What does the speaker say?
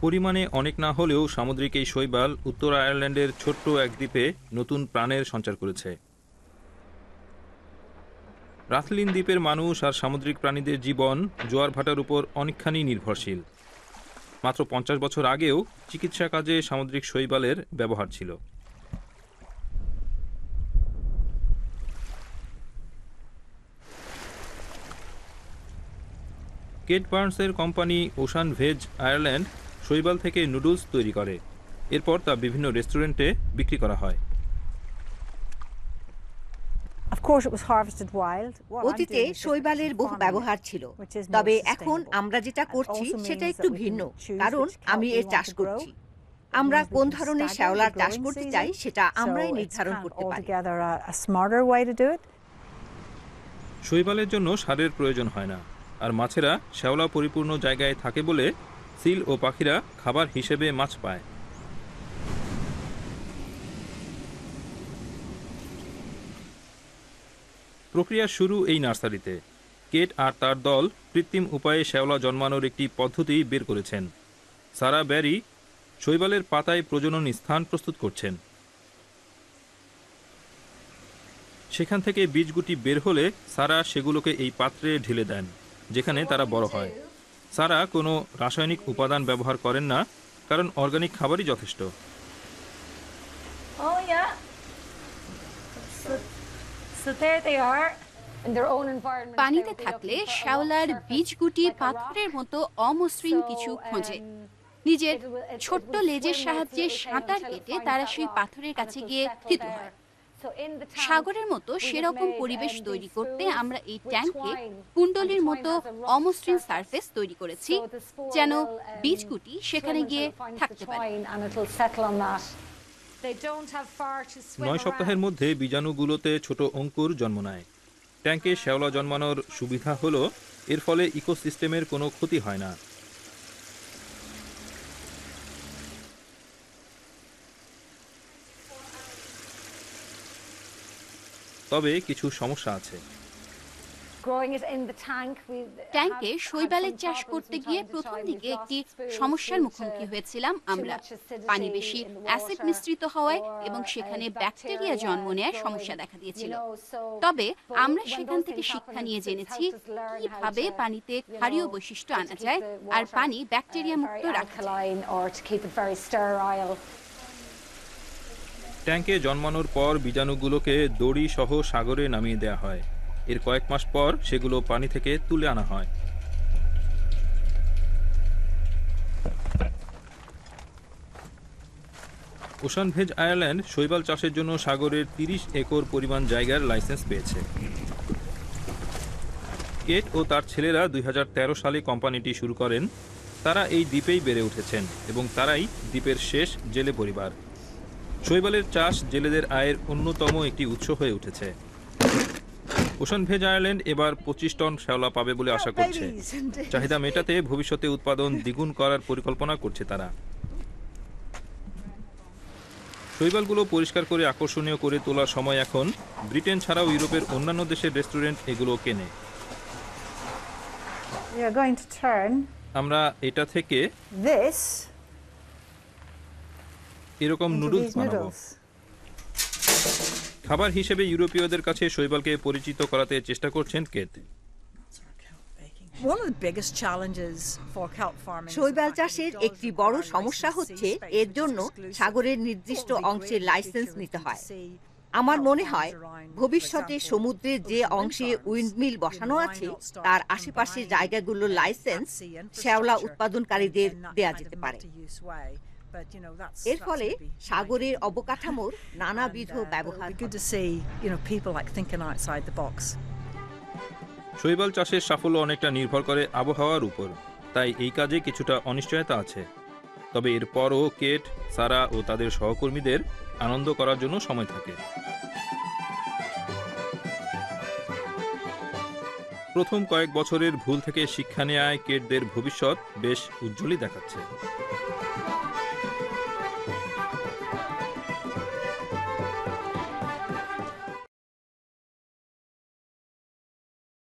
পরিমাণে অনেক না হলেও সামুদ্রিক এই শৈবাল উত্তর আয়ারল্যান্ডের ছোট্ট এক দ্বীপে নতুন প্রাণের সঞ্চার করেছে। রাথলিন দ্বীপের মানুষ আর সামুদ্রিক প্রাণীদের জীবন জোয়ার ভাটার উপর অনেকখানি নির্ভরশীল। মাত্র 50 বছর আগেও চিকিৎসা কাজে সামুদ্রিক শৈবালের ব্যবহার ছিল। কেট বার্নসের কোম্পানি ওশান ভেজ আয়ারল্যান্ড শৈবাল থেকে নুডলস তৈরি করে। এরপর তা বিভিন্ন রেস্টুরেন্টে বিক্রি করা হয়। অতীতে শৈবালের বহু ব্যবহার ছিল, তবে এখন আমরা যেটা করছি সেটা একটু ভিন্ন, কারণ আমি এর চাষ করছি। আমরা কোন ধরনের শ্যাওলার চাষ করতে চাই সেটা আমরাই নির্ধারণ করতে পারি। শৈবালের জন্য সারের প্রয়োজন হয় না, আর মাছেরা শ্যাওলা পরিপূর্ণ জায়গায় থাকে বলে সিল ও পাখিরা খাবার হিসেবে মাছ পায়। প্রক্রিয়া শুরু এই নার্সারিতে। কেট আর তার দল কৃত্রিম উপায়ে শ্যাওলা জন্মানোর একটি পদ্ধতি বের করেছেন। সারা ব্যারি শৈবালের পাতায় প্রজনন স্থান প্রস্তুত করছেন। সেখান থেকে বীজগুটি বের হলে সারা সেগুলোকে এই পাত্রে ঢেলে দেন, যেখানে তারা বড় হয়। সারা কোনো রাসায়নিক উপাদান ব্যবহার করেন না, কারণ অর্গানিক খাবারই যথেষ্ট। পানিতে থাকলে শ্যাওলার বীজগুটি পাথরের মতো অমসৃণ কিছু খোঁজে। নিজের ছোট্ট লেজের সাহায্যে সাঁতার কেটে তারা সেই পাথরের কাছে গিয়ে স্থিত হয়। সাগরের মতো সেরকম পরিবেশ তৈরি করতে আমরা এই ট্যাঙ্কে কুণ্ডলীর মতো অমসৃণ সারফেস তৈরি করেছি, যেন বীজগুটি সেখানে গিয়ে থাকতে পারে। 9 সপ্তাহের মধ্যে বীজাণুগুলোতে ছোট অঙ্কুর জন্ম নেয়। ট্যাঙ্কে শ্যাওলা জন্মানোর সুবিধা হলো এর ফলে ইকোসিস্টেমের কোনো ক্ষতি হয় না। তবে কিছু সমস্যা আছে। ট্যাঙ্কে শৈবালের চাষ করতে গিয়ে প্রথম দিকে একটি সমস্যার মুখোমুখি হয়েছিলাম আমরা। পানি বেশি অ্যাসিড মিশ্রিত হওয়ায় এবং সেখানে ব্যাকটেরিয়া জন্ম নেয়ার সমস্যা দেখা দিয়েছিল। তবে আমরা সেখান থেকে শিক্ষা নিয়ে জেনেছি কিভাবে পানিতে ক্ষারীয় বৈশিষ্ট্য আনা যায় আর পানি ব্যাকটেরিয়া মুক্ত রাখা যায়। ট্যাঙ্কে জন্মানোর পর বীজাণুগুলোকে দড়ি সহ সাগরে নামিয়ে দেওয়া হয়। এর কয়েক মাস পর সেগুলো পানি থেকে তুলে আনা হয়। ওশান ভেজ আয়ারল্যান্ড শৈবাল চাষের জন্য সাগরের 30 একর পরিমাণ জায়গার লাইসেন্স পেয়েছে। কেট ও তার ছেলেরা 2013 সালে কোম্পানিটি শুরু করেন। তারা এই দ্বীপেই বেড়ে উঠেছেন এবং তারাই দ্বীপের শেষ জেলে পরিবার। শৈবালের চাষ জেলেদের আয়ের অন্যতম একটি উৎস হয়ে উঠেছে। ওশান ভেজ আয়ারল্যান্ড এবার 25 টন শ্যাওলা পাবে বলে আশা করছে। চাহিদা মেটাতে ভবিষ্যতে উৎপাদন দ্বিগুণ করার পরিকল্পনা করছে তারা। শৈবালগুলো পরিষ্কার করে আকর্ষণীয় করে তোলার সময় এখন। ব্রিটেন ছাড়াও ইউরোপের অন্যান্য দেশের রেস্টুরেন্ট এগুলো কেনে। আমরা এটা থেকে এরকম নুডলস বানাবো। খাবার হিসেবে ইউরোপীয়দের কাছে শৈবালকে পরিচিত করাতে চেষ্টা করছেন কেট। শৈবাল চাষের একটি বড় সমস্যা হচ্ছে এর জন্য সাগরের নির্দিষ্ট অংশের লাইসেন্স নিতে হয়। আমার মনে হয় ভবিষ্যতে সমুদ্রের যে অংশে উইন্ডমিল বসানো আছে তার আশেপাশের জায়গাগুলোর লাইসেন্স শ্যাওলা উৎপাদনকারীদের দেয়া যেতে পারে। এর ফলে সাগরের অবকাঠামোর নানাবিধ ব্যবহার। শৈবাল চাষের সাফল্য অনেকটা নির্ভর করে আবহাওয়ার উপর, তাই এই কাজে কিছুটা অনিশ্চয়তা আছে। তবে এরপরও কেট, সারা ও তাদের সহকর্মীদের আনন্দ করার জন্য সময় থাকে। প্রথম কয়েক বছরের ভুল থেকে শিক্ষা নেওয়ায় কেটদের ভবিষ্যৎ বেশ উজ্জ্বলই দেখাচ্ছে।